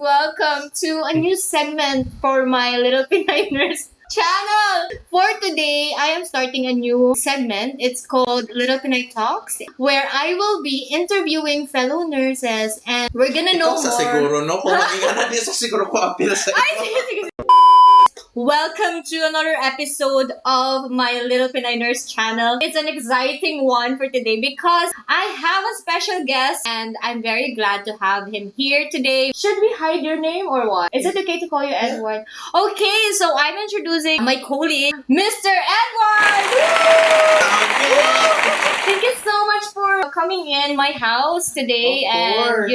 welcome to a new segment for my Little Pinay Nurse channel. For today, I am starting a new segment. It's called Little Pinay Talks, where I will be interviewing fellow nurses and we're gonna know Ikaw sa more. siguro, no? Kung maging na di sa siguro ko appeal sa Ay, ito. sige, sige. Welcome to another episode of my Little Pinay Nurse channel. It's an exciting one for today because I have a special guest and I'm very glad to have him here today. Should we hide your name or what? Is it okay to call you Edward? Okay, so I'm introducing my colleague, Mr. Edward! Thank you so much for coming in my house today and,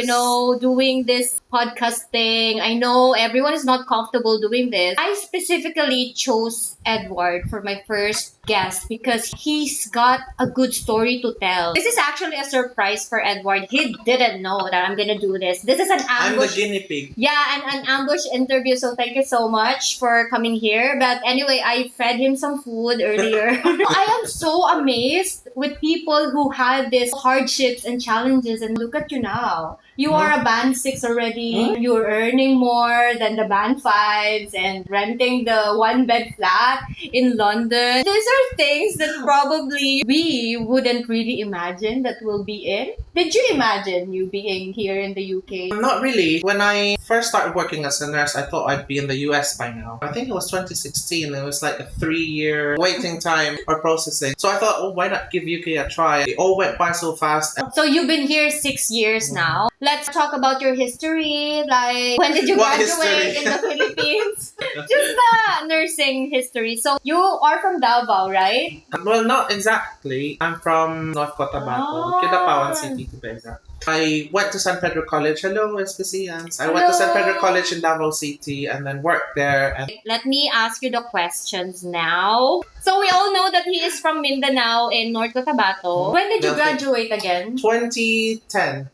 doing this podcast thing. I know everyone is not comfortable doing this. I specifically chose Edward for my first guest because he's got a good story to tell. This is actually a surprise for Edward. He didn't know that I'm gonna do this. This is an ambush. I'm the guinea pig. Yeah, an ambush interview. So thank you so much for coming here. But anyway, I fed him some food earlier. I am so amazed with people who had these hardships and challenges. And look at you now. You are a band 6 already. You're earning more than the band 5s and renting the one-bed flat in London. These are things that probably we wouldn't really imagine that we'll be in. Did you imagine you being here in the UK? Not really. When I first started working as a nurse, I thought I'd be in the US by now. I think it was 2016. It was like a 3-year waiting time for processing. So I thought, why not give UK a try? It all went by so fast. So you've been here 6 years now. Let's talk about your history. Like, when did you What graduate history? in the Philippines? Just the nursing history. So you are from Davao, right? Well, not exactly. I'm from North Cotabato, Kidapawan City to be exact. I went to San Pedro College. Hello, SPCians. I went to San Pedro College in Davao City and then worked there. And Let me ask you the questions now. So we all know that he is from Mindanao in North Cotabato. When did you graduate again? 2010.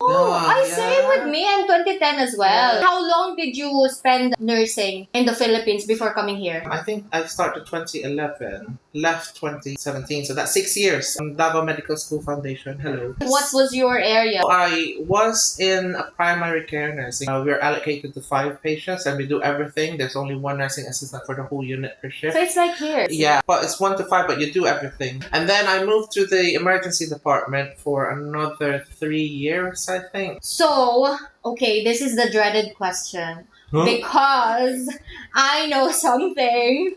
Same with me in 2010 as well. How long did you spend nursing in the Philippines before coming here? I think I started 2011, left 2017, so that's 6 years. Davao Medical School Foundation, hello. What was your area? I was in a primary care nursing. We were allocated to 5 patients and we do everything. There's only one nursing assistant for the whole unit per shift. So it's like here. Yeah, but it's 1 to 5, but you do everything. And then I moved to the emergency department for another 3 years, I think. So, okay, this is the dreaded question. Because I know something.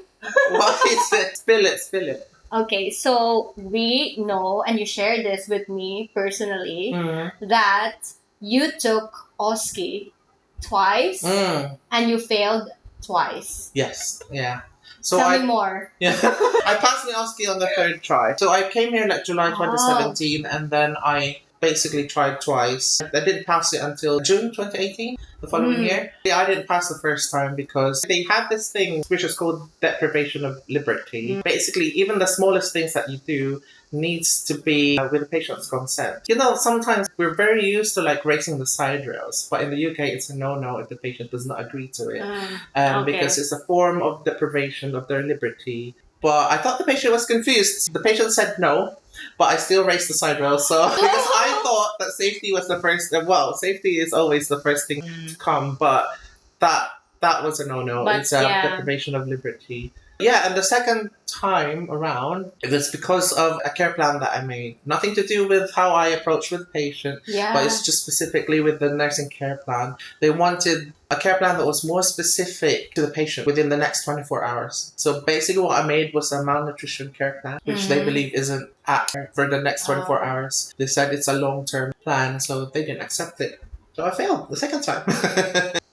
What is it? Spill it. Okay, so we know, and you shared this with me personally, that you took OSCE twice and you failed twice. Yes, yeah. So Tell me more. Yeah, I passed the OSCE on the 3rd try. So I came here like July 2017 and then I basically tried twice. I didn't pass it until June 2018, the following year. I didn't pass the first time because they had this thing which is called deprivation of liberty. Basically, even the smallest things that you do needs to be with the patient's consent. You know, sometimes we're very used to like raising the side rails, but in the UK it's a no-no if the patient does not agree to it. Because it's a form of deprivation of their liberty. But I thought the patient was confused. The patient said no, but I still raised the side rail. So because I thought that safety was the first. Well, safety is always the first thing to come, but that was a no-no. But, it's a deprivation of liberty. Yeah, and the second time around, it was because of a care plan that I made. Nothing to do with how I approach with patient, but it's just specifically with the nursing care plan. They wanted a care plan that was more specific to the patient within the next 24 hours. So basically what I made was a malnutrition care plan, which they believe isn't accurate for the next 24 hours. They said it's a long-term plan, so they didn't accept it. So I failed the second time.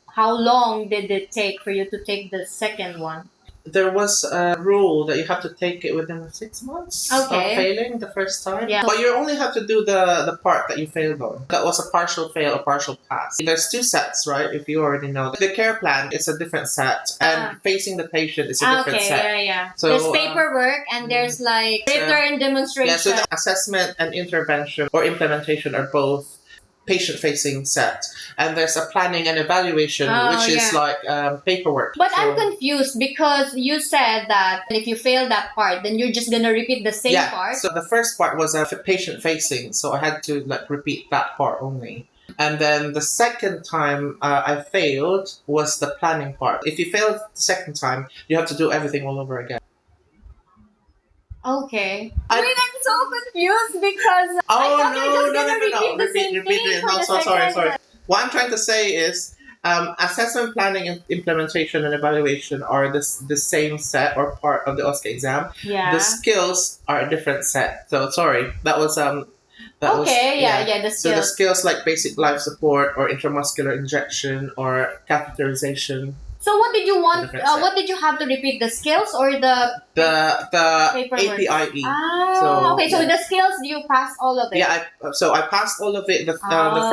How long did it take for you to take the second one? There was a rule that you have to take it within 6 months of failing the first time. Yeah. But you only have to do the part that you failed on. That was a partial fail or partial pass. There's 2 sets, right? If you already know. The care plan is a different set and facing the patient is a different set. Yeah. So, there's paperwork and there's like written demonstration. Yeah, so the assessment and intervention or implementation are both patient-facing set, and there's a planning and evaluation, which is like paperwork. But I'm confused because you said that if you fail that part, then you're just gonna repeat the same part. So the first part was patient-facing, so I had to like repeat that part only. And then the second time I failed was the planning part. If you failed the second time, you have to do everything all over again. Okay. I- Wait, I'm so confused because I Oh thought you're just no, gonna repeat the same thing it. for No, the so sorry, second. sorry. What I'm trying to say is, assessment planning and implementation and evaluation are the same set or part of the OSCE exam. Yeah. The skills are a different set. So sorry, that was Okay, yeah, the So the skills. skills like basic life support or intramuscular injection or catheterization. So what did you want? Different set. What did you have to repeat? The skills or the The paperwork? APIE. Okay. So the skills, you passed all of it. Yeah, I passed all of it the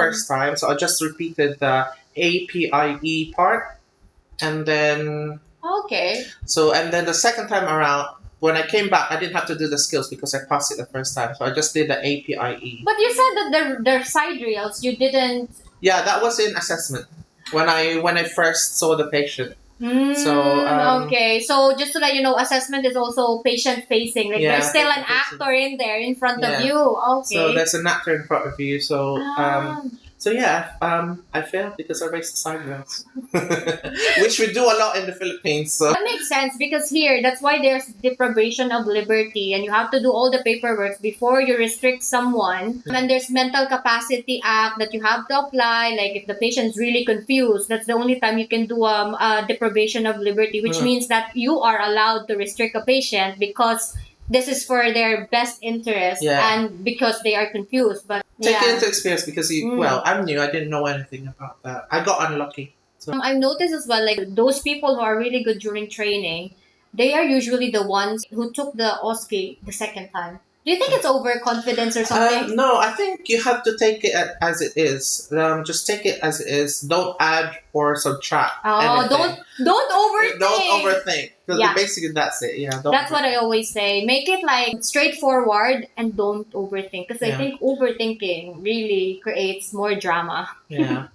first time, so I just repeated the APIE part, and then Okay. the second time around, when I came back, I didn't have to do the skills because I passed it the first time, so I just did the APIE. But you said that the side rails you didn't. Yeah, that was in assessment when I first saw the patient. Okay. So just to let you know, assessment is also patient facing. Like Yeah, there's still an patient-facing. actor in there in front of Yeah. you. Okay. So there's an actor in front of you. Ah. I failed because I raised the side rails, which we do a lot in the Philippines. So That makes sense because here, that's why there's deprivation of liberty and you have to do all the paperwork before you restrict someone. And there's mental capacity act that you have to apply. Like if the patient's really confused, that's the only time you can do a deprivation of liberty, which means that you are allowed to restrict a patient because this is for their best interest and because they are confused. But take it into experience because I'm new. I didn't know anything about that. I got unlucky. So I've noticed as well, like those people who are really good during training, they are usually the ones who took the OSCE the second time. Do you think it's overconfidence or something? no, I think you have to take it as it is. Just take it as it is. Don't add or subtract. Oh, don't overthink. Don't overthink. Because Yeah. basically that's it. Yeah. That's what I always say. Make it like straightforward and don't overthink. Because I think overthinking really creates more drama. Yeah.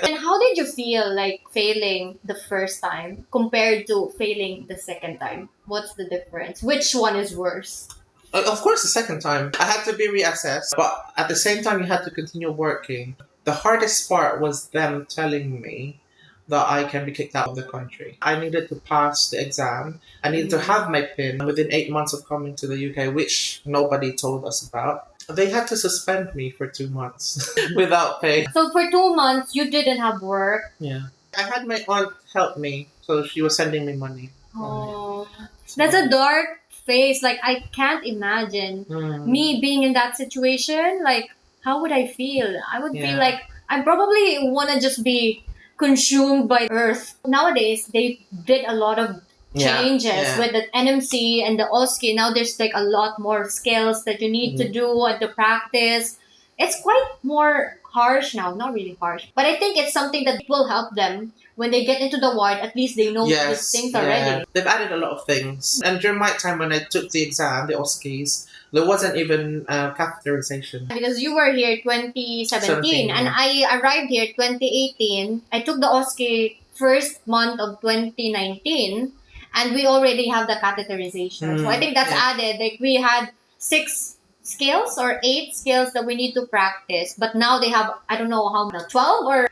And how did you feel like failing the first time compared to failing the second time? What's the difference? Which one is worse? Of course, the second time I had to be reassessed, but at the same time, you had to continue working. The hardest part was them telling me that I can be kicked out of the country. I needed to pass the exam. I needed to have my PIN within 8 months of coming to the UK, which nobody told us about. They had to suspend me for 2 months without pay. So for 2 months, you didn't have work. Yeah. I had my aunt help me, so she was sending me money. Oh, that's a dark face. Like I can't imagine me being in that situation. Like how would I feel? I would feel like I probably want to just be consumed by earth. Nowadays, they did a lot of changes with the NMC and the OSCE. Now there's like a lot more skills that you need to do and to practice. It's quite more harsh now. Not really harsh, but I think it's something that will help them when they get into the ward. At least they know these things already. They've added a lot of things. And during my time when I took the exam, the OSCEs, there wasn't even catheterization. Because you were here 2017 and I arrived here 2018. I took the OSCE first month of 2019 and we already have the catheterization. So I think that's added. Like we had 6 skills or 8 skills that we need to practice. But now they have, I don't know how, 12 or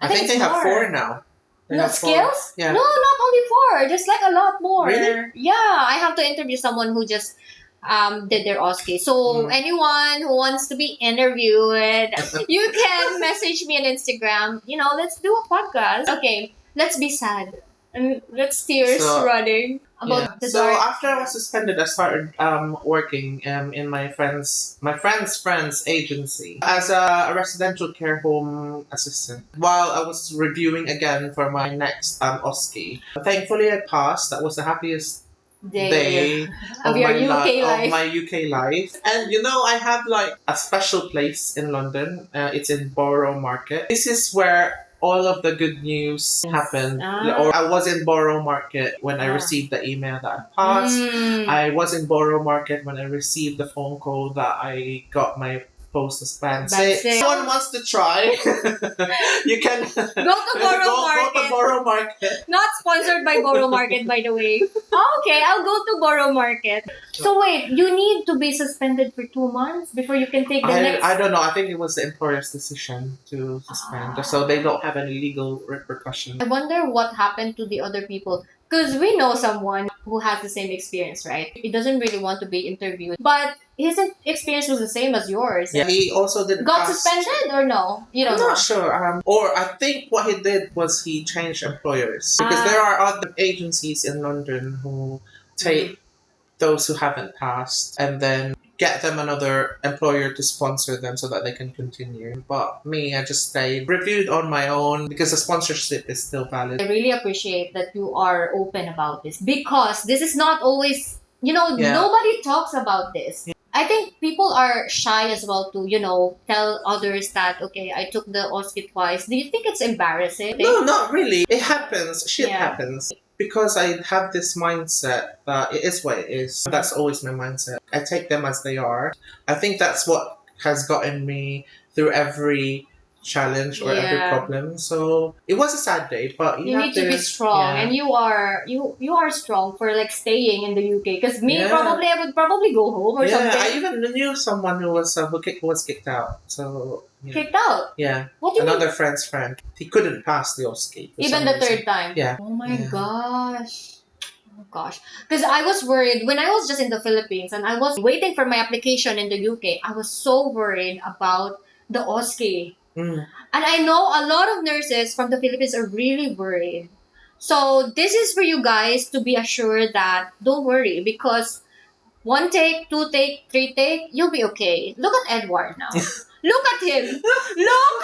I think they have 4 now. No skills? Yeah. No, not only 4. There's like a lot more. Really? Yeah, I have to interview someone who just did their OSCE. So anyone who wants to be interviewed, you can message me on Instagram. Let's do a podcast. Okay, let's be sad. And let's tears running about the So dark. after I was suspended, I started working in my friend's agency as a residential care home assistant while I was reviewing again for my next OSCE. Thankfully, I passed. That was the happiest day of your UK life. Of my UK life. And I have like a special place in London. It's in Borough Market. This is where all of the good news happened. Or I was in Borough Market when I received the email that I passed. I was in Borough Market when I received the phone call that I got my proposed as band Band 6. six. Someone wants to try, you can Go to Borough go Market. to Borough Market. Not sponsored by Borough Market, by the way. Okay, I'll go to Borough Market. So wait, you need to be suspended for 2 months before you can take the next. I don't know. I think it was the employer's decision to suspend, so they don't have any legal repercussions. I wonder what happened to the other people. Because we know someone who has the same experience, right? He doesn't really want to be interviewed. But his experience was the same as yours. Yeah, he also didn't Got pass. suspended or no? You don't I'm know. not sure. Or I think what he did was he changed employers because there are other agencies in London who take those who haven't passed and then get them another employer to sponsor them so that they can continue. But me, I just stayed, reviewed on my own because the sponsorship is still valid. I really appreciate that you are open about this because this is not always, nobody talks about this. I think people are shy as well to, tell others that, okay, I took the OSCE twice. Do you think it's embarrassing? No, not really. It happens. Shit Yeah. happens. Because I have this mindset that it is what it is. That's always my mindset. I take them as they are. I think that's what has gotten me through every challenge or every Yeah. problem. So it was a sad day, but You have need to be strong, yeah. and you are strong for like staying in the UK. Because me, Yeah. probably I would probably go home or Yeah, something. I even knew someone who was kicked out. So yeah. Kicked out. Yeah, What do you mean? another friend's friend. He couldn't pass the OSCE. for Even some the reason. third time. Yeah. Oh my Yeah. gosh. Oh gosh. Because I was worried when I was just in the Philippines and I was waiting for my application in the UK. I was so worried about the OSCE. Mm. And I know a lot of nurses from the Philippines are really worried. So this is for you guys to be assured that don't worry because 1 take, 2 take, 3 take, you'll be okay. Look at Edward now. Look at him. Look.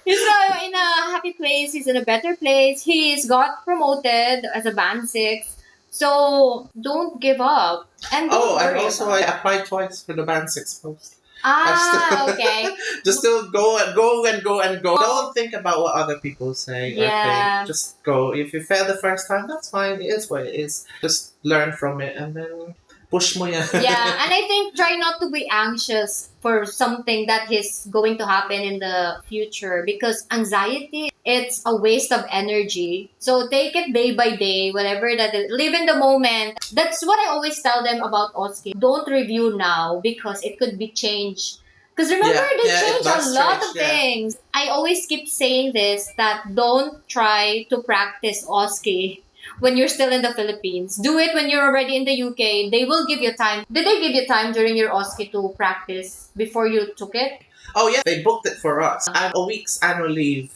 He's in a happy place. He's in a better place. He's got promoted as a band 6. So don't give up. And don't And worry also about I it. applied twice for the band 6 post. Okay. Just still go and go and go and go. Don't think about what other people say or Yeah. think. Just go. If you fail the first time, that's fine. It is what it is. Just learn from it and then push mo yan. Yeah, and I think try not to be anxious for something that is going to happen in the future because anxiety, it's a waste of energy. So take it day by day, whatever that is. Live in the moment. That's what I always tell them about OSCE. Don't review now because it could be changed. Because remember, they it change a does lot change, of things. I always keep saying this that don't try to practice OSCE when you're still in the Philippines. Do it when you're already in the UK. They will give you time. Did they give you time during your OSCE to practice before you took it? Oh yeah, they booked it for us. And a week's annual leave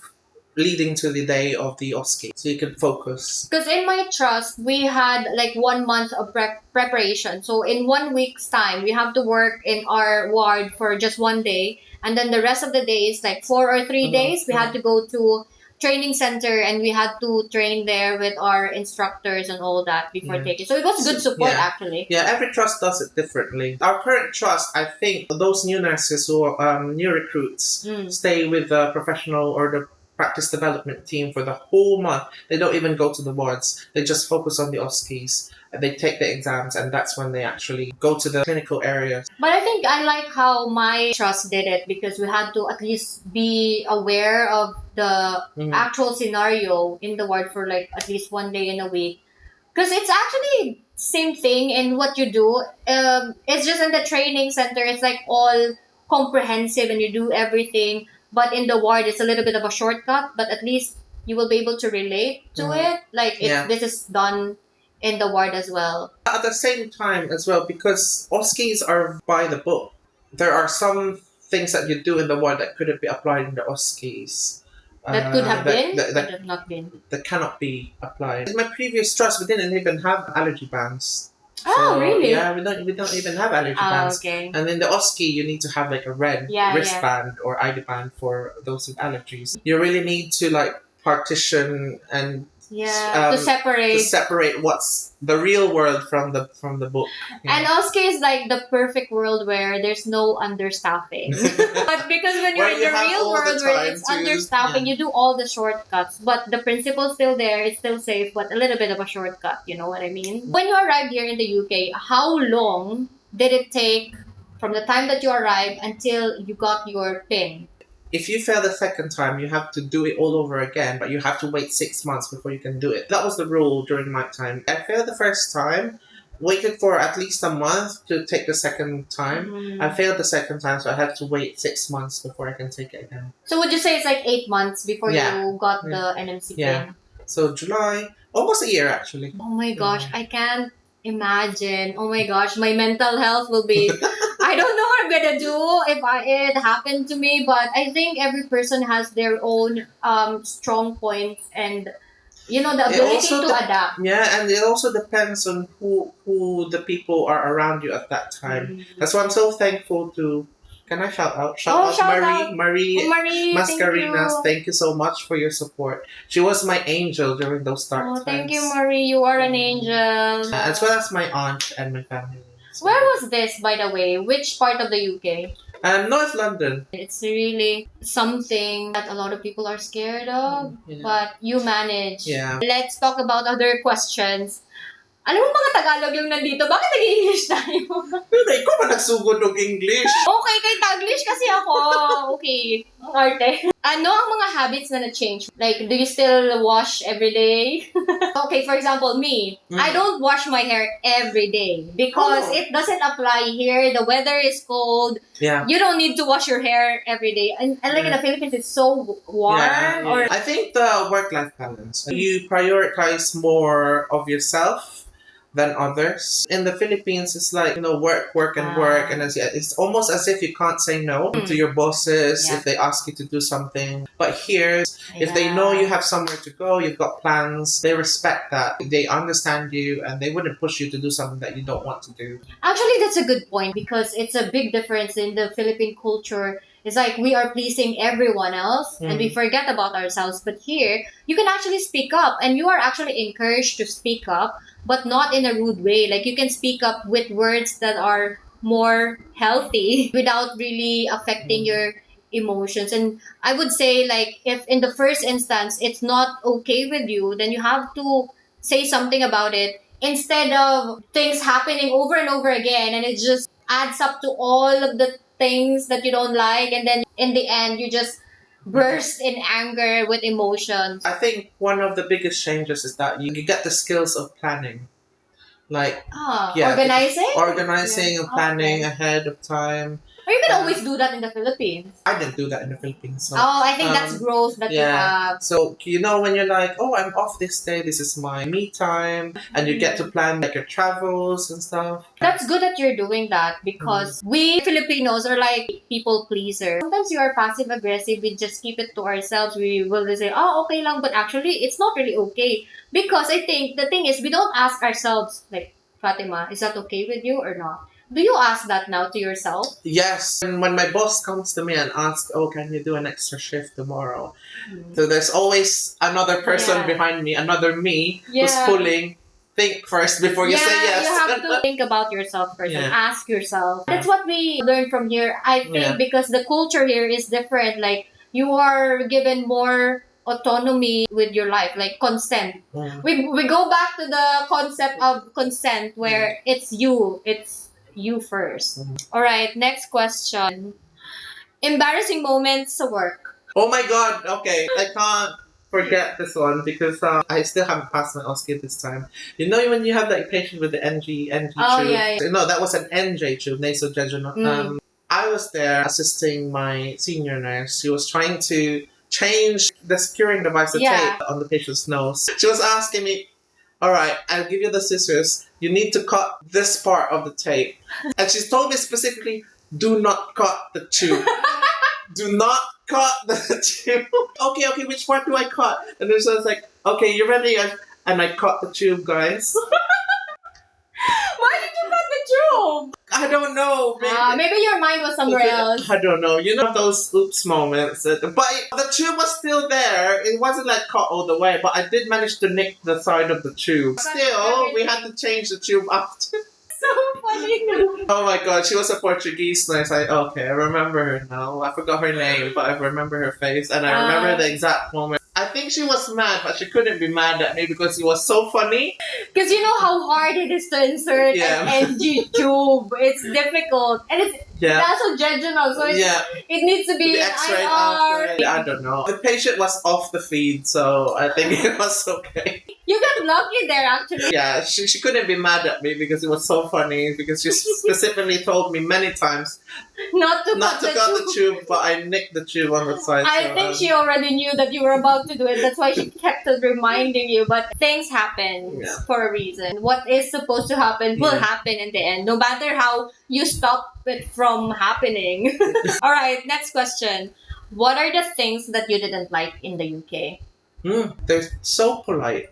leading to the day of the OSCE, so you can focus. Because in my trust, we had like 1 month of preparation. So in 1 week's time, we have to work in our ward for just 1 day. And then the rest of the days, like 4 or 3 days, we had to go to training center and we had to train there with our instructors and all that before taking. So it was good support actually. Yeah, every trust does it differently. Our current trust, I think, those new nurses who are new recruits stay with the professional or the practice development team for the whole month. They don't even go to the wards. They just focus on the OSCEs. They take the exams and that's when they actually go to the clinical areas. But I think I like how my trust did it because we had to at least be aware of the actual scenario in the ward for like at least 1 day in a week. Because it's actually same thing in what you do. It's just in the training center. It's like all comprehensive and you do everything. But in the ward, it's a little bit of a shortcut. But at least you will be able to relate to it. Like if this is done in the ward as well. At the same time as well, because OSCEs are by the book, there are some things that you do in the ward that couldn't be applied in the OSCEs. That could have been, that but have not been. That cannot be applied. In my previous trust, we didn't even have allergy bans. Oh, really? Yeah, we don't even have allergy bans. Okay. And in the OSCE, you need to have like a red wristband or ID band for those with allergies. You really need to like partition and to separate what's the real world from the book. Yeah. And OSCE is like the perfect world where there's no understaffing. But because when you're in the real world where it's understaffing, you do all the shortcuts. But the principle's still there, it's still safe, but a little bit of a shortcut, you know what I mean? When you arrived here in the UK, how long did it take from the time that you arrived until you got your PIN. If you fail the second time, you have to do it all over again, but you have to wait 6 months before you can do it. That was the rule during my time. I failed the first time, waited for at least a month to take the second time. I failed the second time, so I had to wait 6 months before I can take it again. So would you say it's like 8 months before Yeah. you got the NMC Yeah. PIN? So July, almost a year actually. Oh my gosh, I can't imagine. Oh my gosh, my mental health will be. I don't know what I'm gonna do if it happened to me, but I think every person has their own strong points and the It ability also to adapt. Yeah, and it also depends on who the people are around you at that time. That's why I'm so thankful to. Can I shout out? Shout out shout Marie, out. Marie Oh, Marie, Mascarinas. thank you. Thank you so much for your support. She was my angel during those dark times. Thank you, Marie. You are an angel. As well as my aunt and my family. Where was this, by the way? Which part of the UK? North London. It's really something that a lot of people are scared of, Yeah. but you manage. Yeah. Let's talk about other questions. Alam mo mga Tagalog yung nandito, bakit nag-English tayo? Pero ikaw ba nagsugod ng English? Okay, kay Taglish kasi ako. Okay, ang arte. Ano ang mga habits na na-change? Like, do you still wash every day? Okay, for example, me. I don't wash my hair every day because it doesn't apply here. The weather is cold. Yeah. You don't need to wash your hair every day. And like in the Philippines, it's so warm. Yeah. I think the work-life balance. You prioritize more of yourself than others. In the Philippines, it's like, work, and it's almost as if you can't say no to your bosses if they ask you to do something. But here, if they know you have somewhere to go, you've got plans, they respect that. They understand you, and they wouldn't push you to do something that you don't want to do. Actually, that's a good point because it's a big difference in the Philippine culture. It's like we are pleasing everyone else and we forget about ourselves. But here, you can actually speak up and you are actually encouraged to speak up, but not in a rude way. Like you can speak up with words that are more healthy without really affecting your emotions. And I would say, like, if in the first instance it's not okay with you, then you have to say something about it instead of things happening over and over again, and it just adds up to all of the things that you don't like, and then in the end you just burst in anger with emotions. I think one of the biggest changes is that you get the skills of planning. Like, organizing and planning ahead of time. Or you can always do that in the Philippines. I didn't do that in the Philippines. So, I think that's growth that you have. So, when you're like, I'm off this day, this is my me time, and you get to plan like your travels and stuff. That's good that you're doing that because we Filipinos are like people pleasers. Sometimes you are passive aggressive, we just keep it to ourselves. We will just say, okay lang, but actually it's not really okay. Because I think the thing is, we don't ask ourselves, like, Fatima, is that okay with you or not? Do you ask that now to yourself? Yes. And when my boss comes to me and asks, can you do an extra shift tomorrow? So there's always another person behind me, another me, who's pulling. Think first before you say yes. You have to think about yourself first and ask yourself. That's what we learned from here. I think because the culture here is different. Like, you are given more autonomy with your life, like consent. We go back to the concept of consent where it's you first. All right, next question. Embarrassing moments at work. Oh my god, okay. I can't forget this one because I still haven't passed my OSCE this time. You know when you have that patient with the NG tube? Yeah. No, that was an NJ tube, nasojejunal. I was there assisting my senior nurse. She was trying to change the securing device, the tape on the patient's nose. She was asking me, alright, I'll give you the scissors. You need to cut this part of the tape. And she's told me specifically, do not cut the tube. Do not cut the tube. Okay, which part do I cut? And then she was like, okay, you ready? And I cut the tube, guys. Why did you cut the tube? I don't know. Maybe your mind was somewhere else. I don't know. You know those oops moments. But the tube was still there. It wasn't like cut all the way, but I did manage to nick the side of the tube. Still, we had to change the tube after. So funny. Oh my god, she was a Portuguese nurse. I remember her now. I forgot her name, but I remember her face, and I remember the exact moment. I think she was mad, but she couldn't be mad at me because it was so funny. Because you know how hard it is to insert an NG tube. It's difficult. And Yeah. Nasojejunal, so it needs to be The X-ray IR. after. I don't know. The patient was off the feed, so I think it was okay. You got lucky there, actually. Yeah, she couldn't be mad at me because it was so funny, because she specifically told me many times Not to not to cut the tube, but I nicked the tube on the side. I so, think she already knew that you were about to do it. That's why she kept on reminding you. But things happen for a reason. What is supposed to happen will happen in the end, no matter how you stop it from happening. All right, next question. What are the things that you didn't like in the UK? They're so polite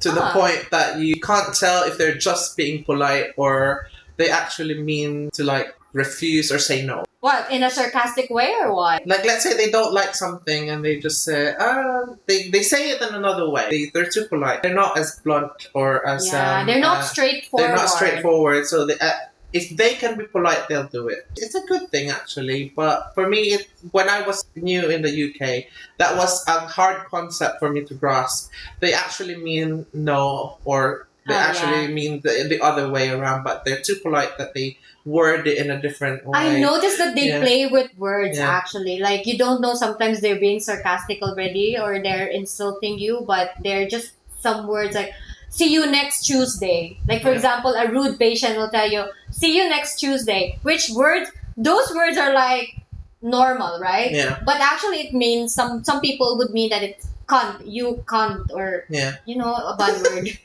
to the point that you can't tell if they're just being polite or they actually mean to like refuse or say no. What, in a sarcastic way or what? Like, let's say they don't like something and they just say, they say it in another way. They're too polite. They're not as blunt or as they're not straightforward. They're not straightforward. So if they can be polite, they'll do it. It's a good thing, actually. But for me, when I was new in the UK, that was a hard concept for me to grasp. They actually mean no, or they actually mean the other way around, but they're too polite that they word it in a different way. I noticed that they play with words, actually. Like, you don't know, sometimes they're being sarcastic already or they're insulting you, but they're just some words like, see you next Tuesday. Like, for example, a rude patient will tell you, see you next Tuesday. Which words, those words are like normal, right? Yeah. But actually it means, some people would mean that it's cunt, you cunt, or, you know, a bad word.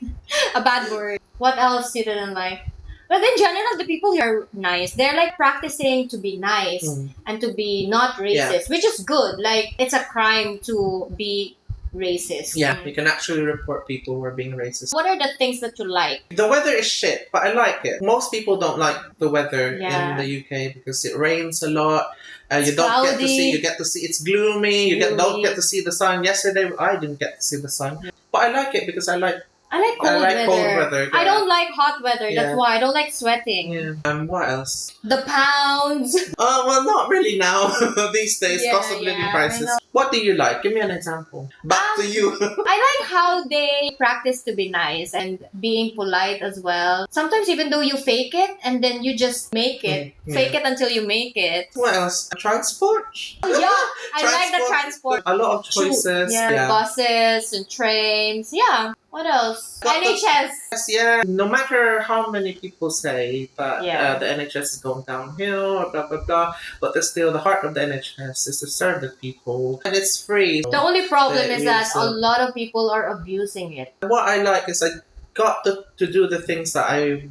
A bad word. What else you didn't like? But in general, the people here are nice. They're like practicing to be nice and to be not racist, which is good. Like, it's a crime to be racist. Yeah, you can actually report people who are being racist. What are the things that you like? The weather is shit, but I like it. Most people don't like the weather in the UK because it rains a lot. You don't cloudy. get to see. You get to see it's gloomy. Don't get to see the sun. Yesterday I didn't get to see the sun, but I like it because I like cold weather. Yeah. I don't like hot weather. That's why I don't like sweating. Yeah. What else? The pounds. Well, not really now. These days, cost of living prices. What do you like? Give me an example. Back to you. I like how they practice to be nice and being polite as well. Sometimes even though you fake it and then you just make it. Fake it until you make it. What else? Transport? Yeah, I like the transport. A lot of choices. Buses and trains. Yeah. What else? NHS. Yeah. No matter how many people say that the NHS is going downhill or blah blah blah, but there's still the heart of the NHS is to serve the people, and it's free. The only problem is that a lot of people are abusing it. What I like is I got to do the things that I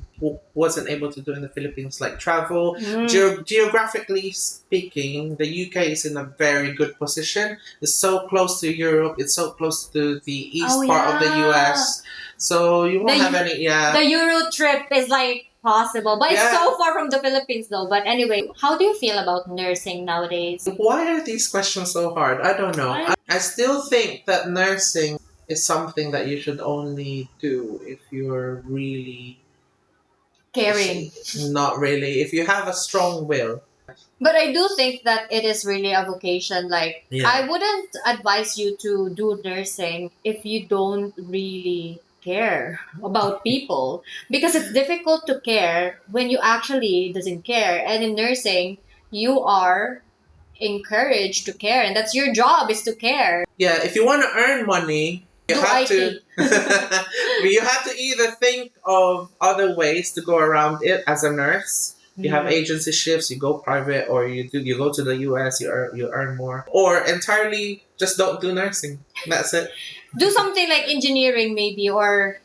wasn't able to do in the Philippines, like travel. Geographically speaking, the UK is in a very good position. It's so close to Europe. It's so close to the east part of the US. So you won't have any. The Euro trip is like possible, but it's so far from the Philippines though. But anyway, how do you feel about nursing nowadays? Why are these questions so hard? I don't know. I still think that nursing is something that you should only do if you're really caring. Not really. If you have a strong will. But I do think that it is really a vocation. Like, I wouldn't advise you to do nursing if you don't really care about people, because it's difficult to care when you actually doesn't care. And in nursing, you are encouraged to care, and that's your job, is to care. Yeah, if you want to earn money, you have to you have to either think of other ways to go around it as a nurse. You have agency shifts, you go private, or you go to the US, you earn more, or entirely just don't do nursing. That's it. Do something like engineering maybe, or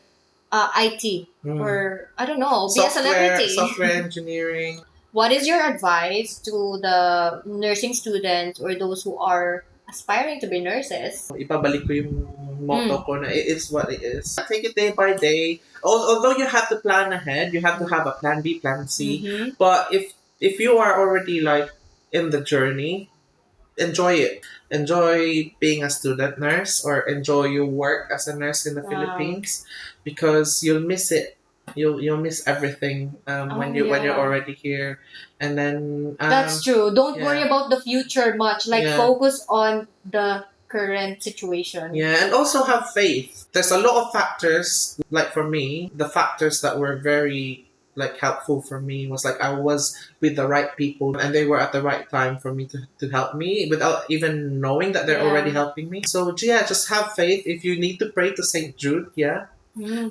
IT, or I don't know, be a celebrity. Software engineering. What is your advice to the nursing students or those who are aspiring to be nurses? Ipabalik ko yung motto ko na it is what it is. Take it day by day. Although you have to plan ahead, you have to have a plan B, plan C. But if you are already like in the journey, enjoy it. Enjoy being a student nurse, or enjoy your work as a nurse in the Philippines, because you'll miss it. You'll miss everything when you're already here, and then that's true. Don't worry about the future much. Like, focus on the current situation. Yeah, and also have faith. There's a lot of factors. Like for me, the factors that were very like helpful for me was like I was with the right people and they were at the right time for me to help me without even knowing that they're already helping me. So yeah, just have faith. If you need to pray to Saint Jude, yeah,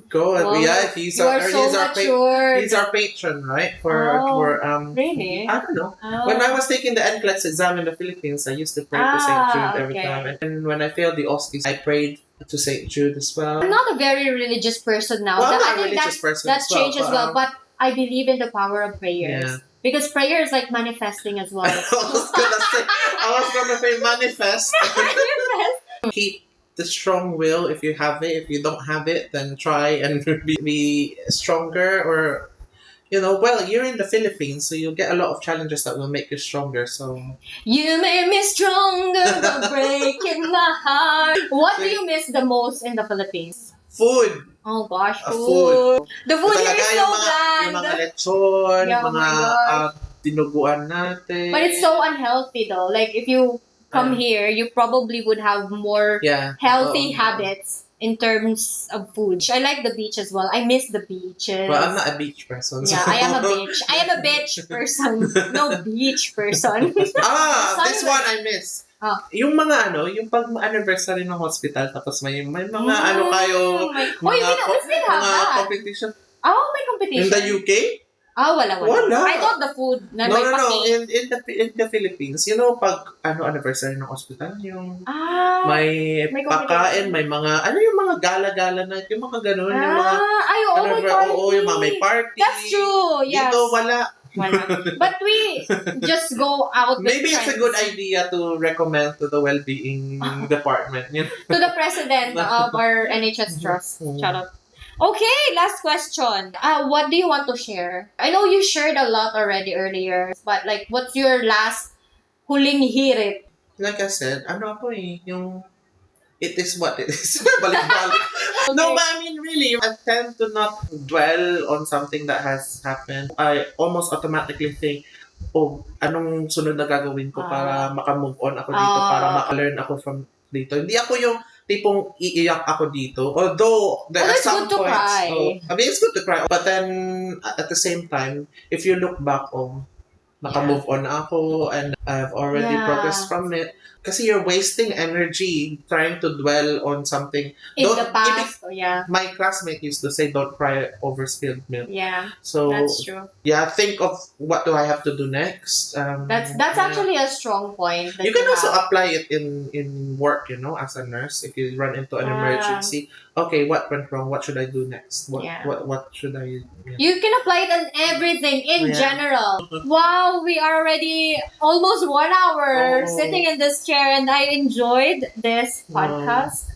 go. Well, Yeah, you are so mature. he's our patron, right? Oh, For really? I don't know. Oh. When I was taking the NCLEX exam in the Philippines, I used to pray to Saint Jude every okay. time. And when I failed the OSCE, I prayed to Saint Jude as well. I'm not a very religious person now. Well, I'm I not a think religious person that as well, changed as well, but I believe in the power of prayers. Yeah. Because prayer is like manifesting as well. I was gonna say manifest. Keep the strong will if you have it. If you don't have it, then try and be stronger. Or well, you're in the Philippines, so you'll get a lot of challenges that will make you stronger. So You made me stronger by breaking my heart. What do you miss the most in the Philippines? food. Oh gosh, Food. The food here is so yung bland. mga lechon, Yeah, oh mga my gosh. dinuguan natin. But it's so unhealthy though. Like if you come here, you probably would have more healthy habits in terms of food. I like the beach as well. I miss the beaches. Well, I'm not a beach person. So. Yeah, I am a bitch. I am a bitch person. No beach person. This one I miss. Yung mga yung pag-anniversary ng hospital tapos may mga kayo, mga competition. Oh, may competition. In the UK? Wala. I thought the food na no, may no, no. In the Philippines, pag anniversary ng hospital, yung may pagkain, may mga, yung mga gala-gala na, yung mga ganun, yung mga, may party. yung mga may party. That's true, yes. Dito, wala. But we just go out with Maybe friends. it's a good idea to recommend to the well-being department. To the president of our NHS Trust. Shut up. Okay, last question. What do you want to share? I know you shared a lot already earlier, but like, what's your last huling hirit? Like I said, yung it is what it is. Balik-balik. Okay. No, but I mean, really, I tend to not dwell on something that has happened. I almost automatically think, anong sunod na gagawin ko para makamove on ako dito, para maka-learn ako from dito. Hindi ako yung tipong iiyak ako dito. Although, there are some points. Cry. I mean, it's good to cry. But then, at the same time, if you look back, naka-move on ako and I've already progressed from it. Kasi you're wasting energy trying to dwell on something. In the past, My classmate used to say, don't cry over spilled milk. Yeah, so that's true. Yeah, think of what do I have to do next. That's actually a strong point. You can also apply it in work, as a nurse. If you run into an emergency, okay, what went wrong? What should I do next? What should I? Yeah. You can apply it on everything in general. Wow, we are already almost 1 hour sitting in this chair, and I enjoyed this podcast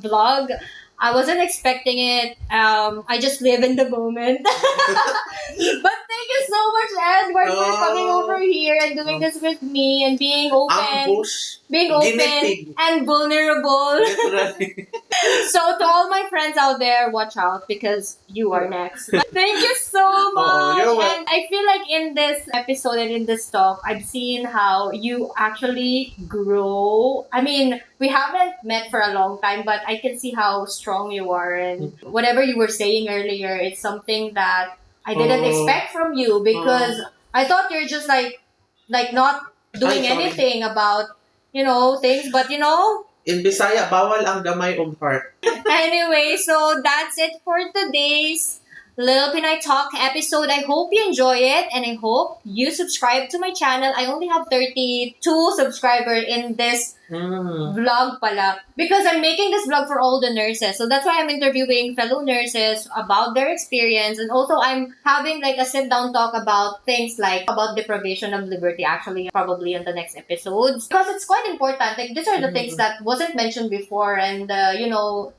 vlog. I wasn't expecting it. I just live in the moment. But thank you so much, Edward, for coming over here and doing this with me and being open. Being open and vulnerable. So to all my friends out there, watch out because you are next. Thank you so much. And I feel like in this episode and in this talk, I've seen how you actually grow. I mean, we haven't met for a long time, but I can see how strong you are. And whatever you were saying earlier, it's something that I didn't expect from you because I thought you're just like not doing anything about things, but in Bisaya, bawal ang gamay og heart. Anyway, so that's it for today's LilPinay Talk episode. I hope you enjoy it and I hope you subscribe to my channel. I only have 32 subscribers in this vlog pala because I'm making this vlog for all the nurses. So that's why I'm interviewing fellow nurses about their experience, and also I'm having like a sit-down talk about things like about deprivation of liberty, actually probably in the next episodes, because it's quite important. Like these are the things that wasn't mentioned before, and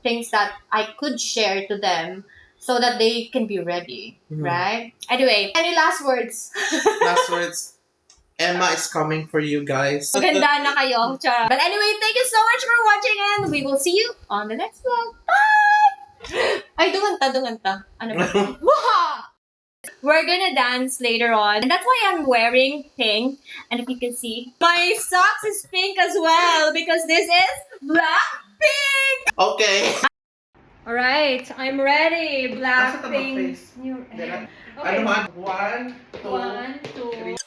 things that I could share to them so that they can be ready, right? Anyway, any last words? Last words. Emma is coming for you guys. Maganda na kayo. But anyway, thank you so much for watching and we will see you on the next vlog. Bye! Ay, dunganta. Ano ba? We're gonna dance later on. And that's why I'm wearing pink. And if you can see, my socks is pink as well because this is black pink. Okay. Alright. right, I'm ready. Nasa tabang Blackpink. face. New. Ano Okay. man? 1, 2, 1, 2. 3.